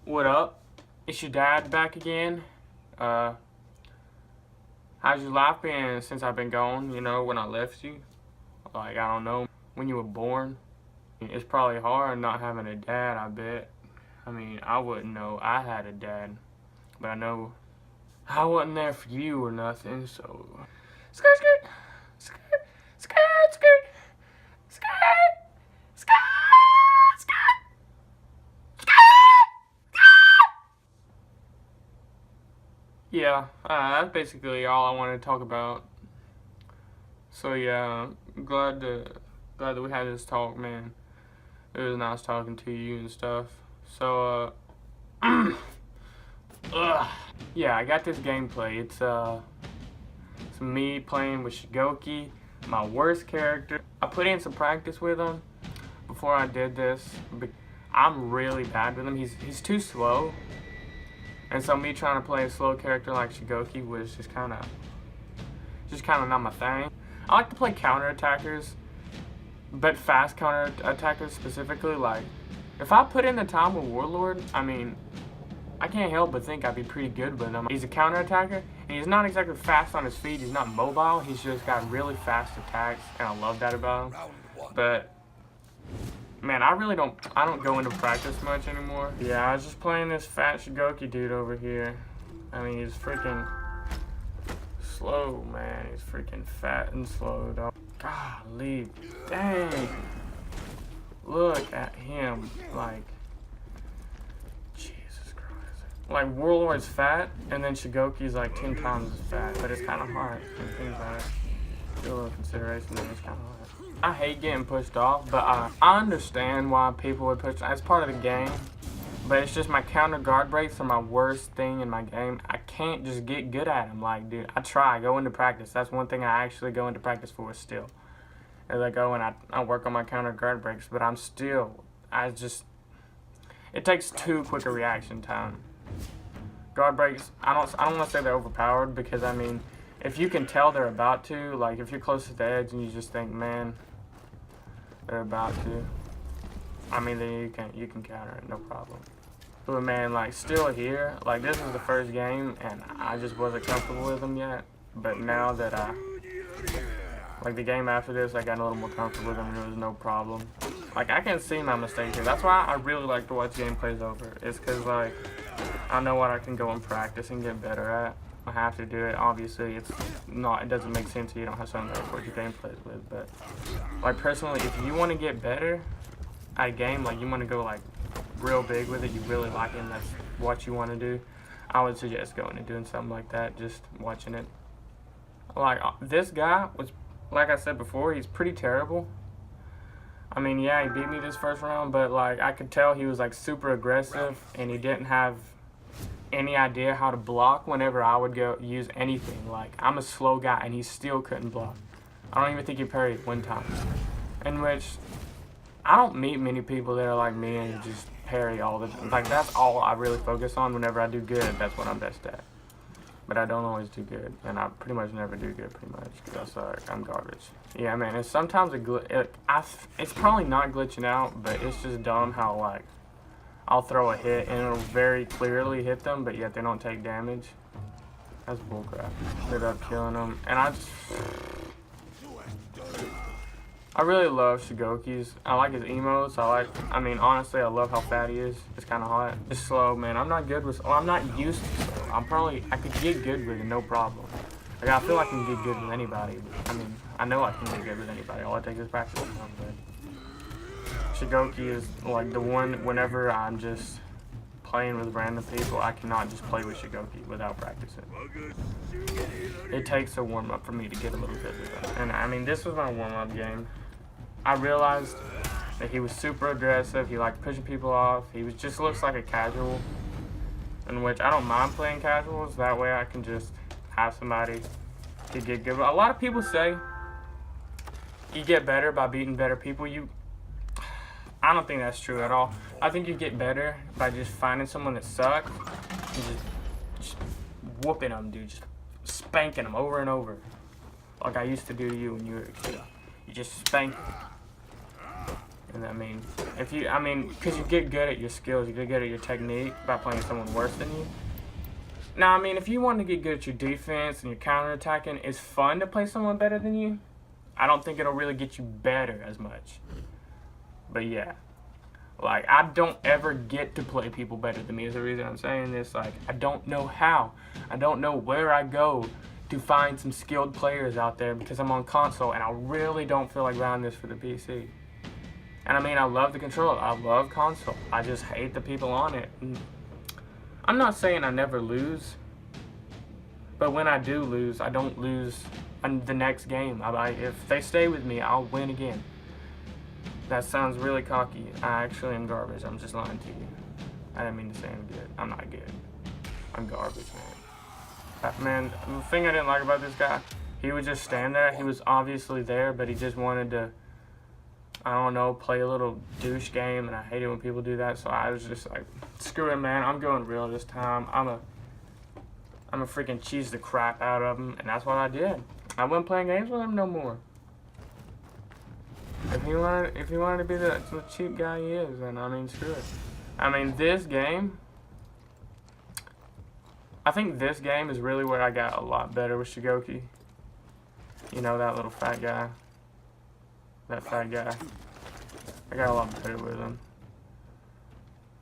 What up? It's your dad back again. How's your life been since I've been gone? You know, when I left you? Like, I don't know, when you were born? It's probably hard not having a dad, I bet. I mean, I wouldn't know I had a dad, but I know I wasn't there for you or nothing, so... Skirt, skirt! Skirt, skirt, skirt! Skirt! Skirt! Yeah, that's basically all I wanted to talk about. So yeah, glad that we had this talk, man. It was nice talking to you and stuff. So yeah, I got this gameplay. It's me playing with Shugoki, my worst character. I put in some practice with him before I did this. I'm really bad with him. He's too slow. And so me trying to play a slow character like Shugoki was just kind of not my thing. I like to play counterattackers, but fast counterattackers specifically. Like, if I put in the time with Warlord, I mean, I can't help but think I'd be pretty good with him. He's a counterattacker, and he's not exactly fast on his feet. He's not mobile. He's just got really fast attacks, and I love that about him. But man, I don't go into practice much anymore. Yeah, I was just playing this fat Shugoki dude over here. I mean, he's freaking slow, man. He's freaking fat and slow, dog. Golly, dang. Look at him, like, Jesus Christ. Like, Warlord's fat, and then Shugoki's like 10 times as fat, but it's kind of hard. Things like that. Do a little consideration, and it's kind of hard. I hate getting pushed off, but I understand why people would push. It's part of the game, but it's just my counter guard breaks are my worst thing in my game. I can't just get good at them. Like, dude, I go into practice. That's one thing I actually go into practice for still. As I go and I work on my counter guard breaks, but it takes too quick a reaction time. Guard breaks, I don't want to say they're overpowered, because I mean, if you can tell they're about to, like if you're close to the edge and you just think, man, they're about to, I mean, then you can counter it, no problem. But man, like, still here, like, this is the first game and I just wasn't comfortable with them yet. But now that like, the game after this, I got a little more comfortable with them and there was no problem. Like, I can see my mistakes here. That's why I really like to watch gameplays over. It's because, like, I know what I can go and practice and get better at. I have to do it. Obviously, it doesn't make sense if you don't have something to record your gameplays with. But, like, personally, if you want to get better at a game, like, you want to go, like, real big with it, you really like it, and that's what you want to do, I would suggest going and doing something like that, just watching it. Like, this guy was, like I said before, he's pretty terrible. I mean, yeah, he beat me this first round, but, like, I could tell he was, like, super aggressive, and he didn't have any idea how to block whenever I would go use anything. Like, I'm a slow guy and he still couldn't block. I don't even think he parried one time. In which, I don't meet many people that are like me and just parry all the time. Like, that's all I really focus on. Whenever I do good, that's what I'm best at. But I don't always do good, and I pretty much never do good, pretty much, because I'm garbage. Yeah, man, it's sometimes it's probably not glitching out, but it's just dumb how, like, I'll throw a hit and it'll very clearly hit them, but yet they don't take damage. That's bullcrap. Ended up killing them, and I really love Shugoki's. I like his emotes. I mean, honestly, I love how fat he is. It's kind of hot. It's slow, man. I'm not good with. I'm not used to slow. I could get good with it, no problem. Like, I feel like I can get good with anybody. I mean, I know I can get good with anybody. All it takes is practice. Shugoki is like the one, whenever I'm just playing with random people, I cannot just play with Shugoki without practicing. It takes a warm-up for me to get a little bit with him. And I mean, this was my warm-up game. I realized that he was super aggressive. He liked pushing people off. He just looks like a casual, in which I don't mind playing casuals. That way I can just have somebody to get good. A lot of people say you get better by beating better people. I don't think that's true at all. I think you get better by just finding someone that sucks and just whooping them, dude. Just spanking them over and over. Like I used to do to you when you were a kid. You just spank them. And I mean, because you get good at your skills, you get good at your technique by playing someone worse than you. Now, I mean, if you want to get good at your defense and your counterattacking, it's fun to play someone better than you. I don't think it'll really get you better as much. But yeah, like, I don't ever get to play people better than me is the reason I'm saying this. Like, I don't know how. I don't know where I go to find some skilled players out there because I'm on console and I really don't feel like running this for the PC. And I mean, I love the controller. I love console. I just hate the people on it. And I'm not saying I never lose, but when I do lose, I don't lose the next game. If they stay with me, I'll win again. That sounds really cocky. I actually am garbage. I'm just lying to you. I didn't mean to say I'm good. I'm not good. I'm garbage, man. Man, the thing I didn't like about this guy, he would just stand there. He was obviously there, but he just wanted to, I don't know, play a little douche game, and I hate it when people do that, so I was just like, screw it, man, I'm going real this time. I'm a freaking cheese the crap out of him, and that's what I did. I wasn't playing games with him no more. If he wanted to be the cheap guy he is, then I mean, screw it. I mean, this game, I think this game is really where I got a lot better with Shugoki. You know, that little fat guy. That fat guy. I got a lot better with him.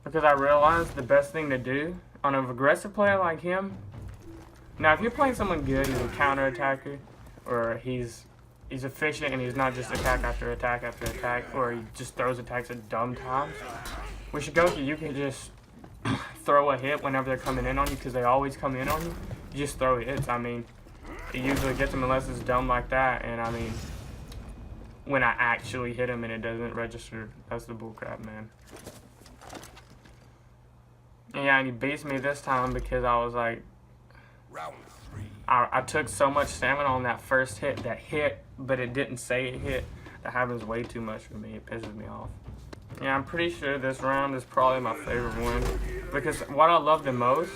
Because I realized the best thing to do on an aggressive player like him. Now, if you're playing someone good, he's a counter-attacker, or he's efficient and he's not just attack after attack after attack, or he just throws attacks at dumb times. With Shugoki, you can just throw a hit whenever they're coming in on you, because they always come in on you. You just throw hits. I mean, it usually gets them unless it's dumb like that, and I mean, when I actually hit him and it doesn't register, that's the bullcrap, man. And yeah, and he beats me this time because I was like, Round 3. I took so much stamina on that first hit that hit, but it didn't say it hit. That happens way too much for me. It pisses me off. Yeah, I'm pretty sure this round is probably my favorite one, because what I love the most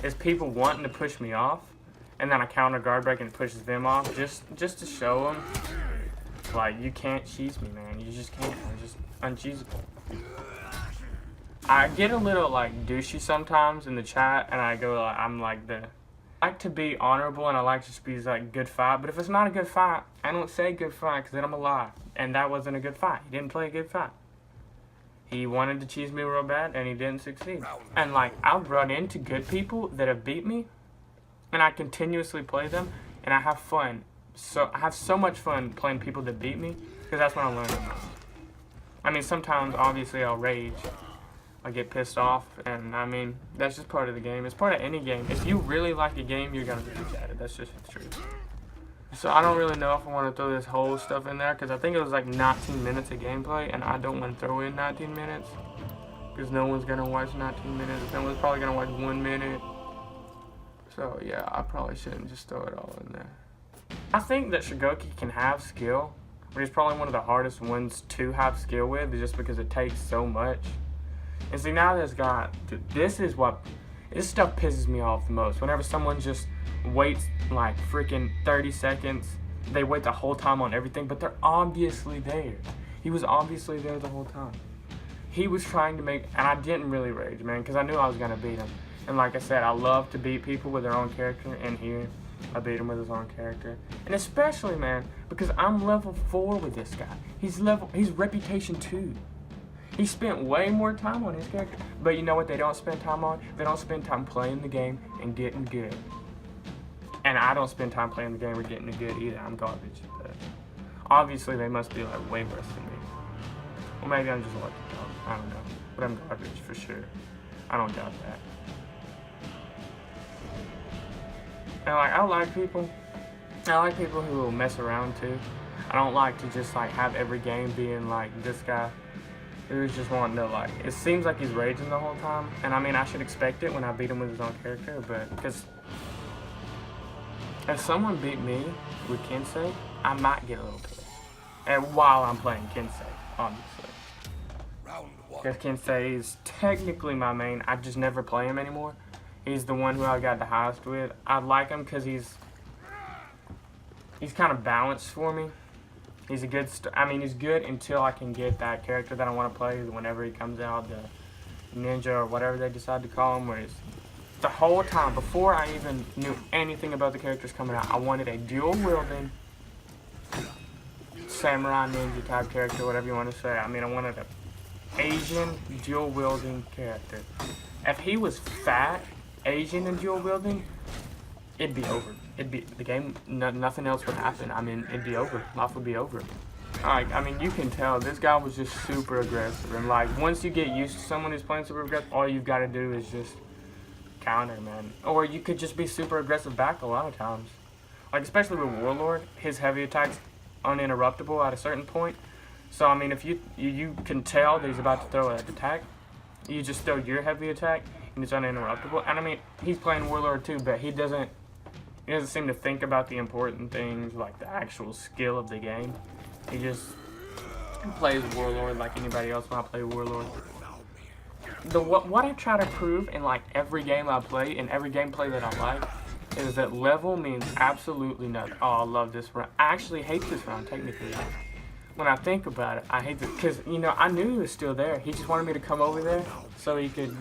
is people wanting to push me off, and then I counter guard break and it pushes them off, just to show them, like, you can't cheese me, man. You just can't. I'm just uncheesable. I get a little, like, douchey sometimes in the chat, and I go, like, I like to be honorable, and I like to just be, like, good fight. But if it's not a good fight, I don't say good fight, because then I'm a lie. And that wasn't a good fight. He didn't play a good fight. He wanted to cheese me real bad, and he didn't succeed. And, like, I've run into good people that have beat me, and I continuously play them, and I have fun. So I have so much fun playing people that beat me, because that's when I learn the most. I mean, sometimes, obviously, I'll rage. I get pissed off, and I mean, that's just part of the game. It's part of any game. If you really like a game, you're going to be at it. That's just the truth. So I don't really know if I want to throw this whole stuff in there, because I think it was like 19 minutes of gameplay, and I don't want to throw in 19 minutes, because no one's going to watch 19 minutes. No one's probably going to watch 1 minute. So yeah, I probably shouldn't just throw it all in there. I think that Shugoki can have skill, but he's probably one of the hardest ones to have skill with, just because it takes so much. And see, now this guy, dude, this stuff pisses me off the most. Whenever someone just waits like freaking 30 seconds, they wait the whole time on everything, but they're obviously there. He was obviously there the whole time. He was trying to make, and I didn't really rage, man, because I knew I was going to beat him. And like I said, I love to beat people with their own character, and here, I beat him with his own character. And especially, man, because I'm level 4 with this guy. He's reputation 2. He spent way more time on his character. But you know what they don't spend time on? They don't spend time playing the game and getting good. And I don't spend time playing the game or getting good either. I'm garbage. But obviously, they must be like way worse than me. Or maybe I'm just lucky. I don't know. But I'm garbage for sure. I don't doubt that. And like, I like people who will mess around too. I don't like to just like have every game being like this guy who's just wanting to, like, it seems like he's raging the whole time. And I mean, I should expect it when I beat him with his own character, but because if someone beat me with Kensei, I might get a little pissed. And while I'm playing Kensei, obviously. Because Kensei is technically my main. I just never play him anymore. He's the one who I got the highest with. I like him because he's kind of balanced for me. He's a good. He's good until I can get that character that I want to play whenever he comes out, the ninja or whatever they decide to call him. Whereas the whole time before I even knew anything about the characters coming out, I wanted a dual wielding samurai ninja type character, whatever you want to say. I wanted an Asian dual wielding character. If he was fat, Asian, and dual wielding, it'd be over. It'd be the game. Nothing else would happen. It'd be over. Life would be over. Like, you can tell this guy was just super aggressive, and like once you get used to someone who's playing super aggressive, all you've got to do is just counter, man. Or you could just be super aggressive back a lot of times. Like especially with Warlord, his heavy attacks uninterruptible at a certain point. So if you can tell that he's about to throw an attack, you just throw your heavy attack and it's uninterruptible. And he's playing Warlord too, but he doesn't seem to think about the important things like the actual skill of the game. He just plays Warlord like anybody else when I play Warlord. What I try to prove in like every game I play, in every gameplay that I like, is that level means absolutely nothing. Oh, I love this round. I actually hate this round technically. When I think about it, I hate it because I knew he was still there. He just wanted me to come over there so he could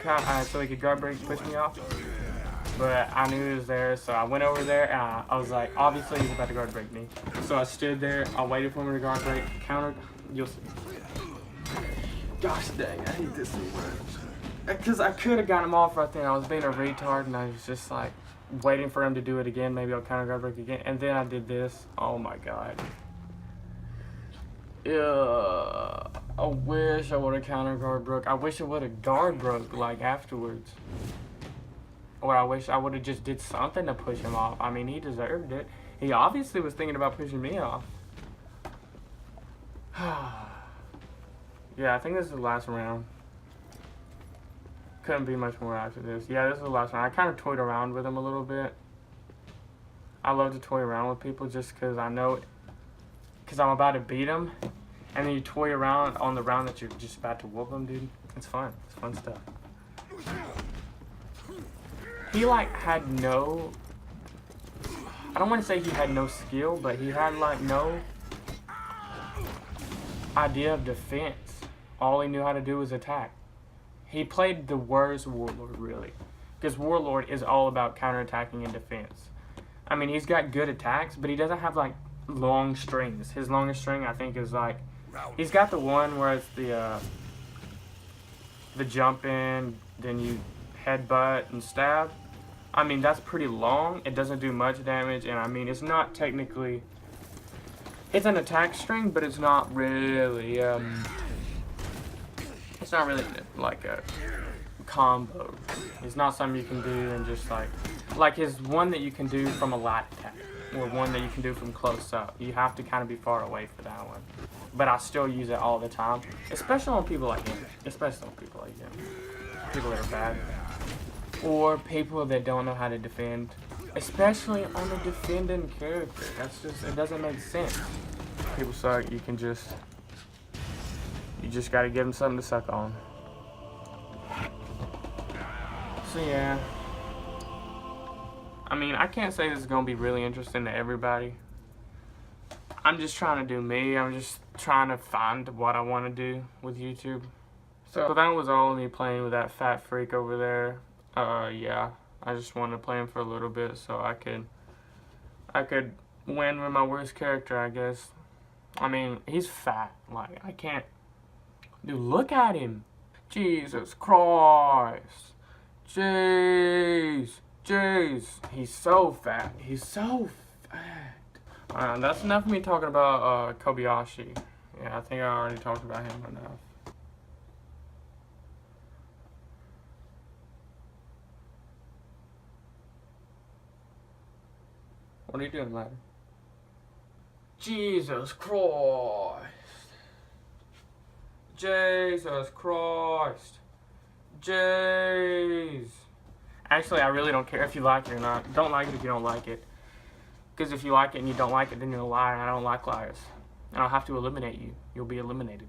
guard break push me off. But I knew he was there, so I went over there and I was like, obviously he's about to guard break me. So I stood there, I waited for him to guard break, countered. You'll see. Gosh dang, I hate this so much. Because I could have gotten him off right there. I was being a retard and I was just like waiting for him to do it again. Maybe I'll counter guard break again. And then I did this. Oh my god. I wish I would have counter guard broke. I wish I would have guard broke like afterwards. Or I wish I would have just did something to push him off. He deserved it. He obviously was thinking about pushing me off. Yeah, I think this is the last round. Couldn't be much more after this. Yeah, this is the last round. I kind of toyed around with him a little bit. I love to toy around with people just because I know, because I'm about to beat him. And then you toy around on the round that you're just about to whoop him, dude. It's fun. It's fun stuff. He had no, I don't want to say he had no skill, but he had no idea of defense. All he knew how to do was attack. He played the worst Warlord, really. Because Warlord is all about counterattacking and defense. He's got good attacks, but he doesn't have long strings. His longest string, I think, is he's got the one where it's the jump in, then you headbutt and stab. That's pretty long. It doesn't do much damage, and it's not technically, it's an attack string, but it's not really like a combo. It's not something you can do and just like his one that you can do from a light attack or one that you can do from close up. You have to kind of be far away for that one. But I still use it all the time, especially on people like him. People that are bad. Or people that don't know how to defend. Especially on a defending character. It doesn't make sense. People suck, you just gotta give them something to suck on. So yeah. I can't say this is gonna be really interesting to everybody. I'm just trying to do me. I'm just trying to find what I want to do with YouTube. So that was all of me playing with that fat freak over there. Yeah, I just wanted to play him for a little bit so I could win with my worst character, I guess. He's fat. I can't. Dude, look at him. Jesus Christ. Jeez. He's so fat. That's enough of me talking about Kobayashi. Yeah, I think I already talked about him enough. What are you doing, lad? Jesus Christ. Jeez. Actually, I really don't care if you like it or not. Don't like it if you don't like it. Because if you like it and you don't like it, then you're a liar, and I don't like liars. And I'll have to eliminate you. You'll be eliminated.